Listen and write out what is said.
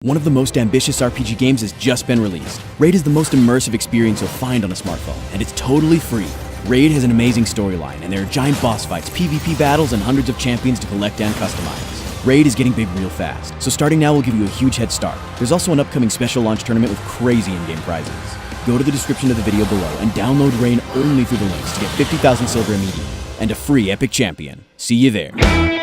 One of the most ambitious RPG games has just been released. Raid is the most immersive experience you'll find on a smartphone, and it's totally free. Raid has an amazing storyline, and there are giant boss fights, PvP battles, and hundreds of champions to collect and customize. Raid is getting big real fast, so starting now will give you a huge head start. There's also an upcoming special launch tournament with crazy in-game prizes. Go to the description of the video below and download Raid only through the links to get 50,000 silver immediately, and a free epic champion. See you there.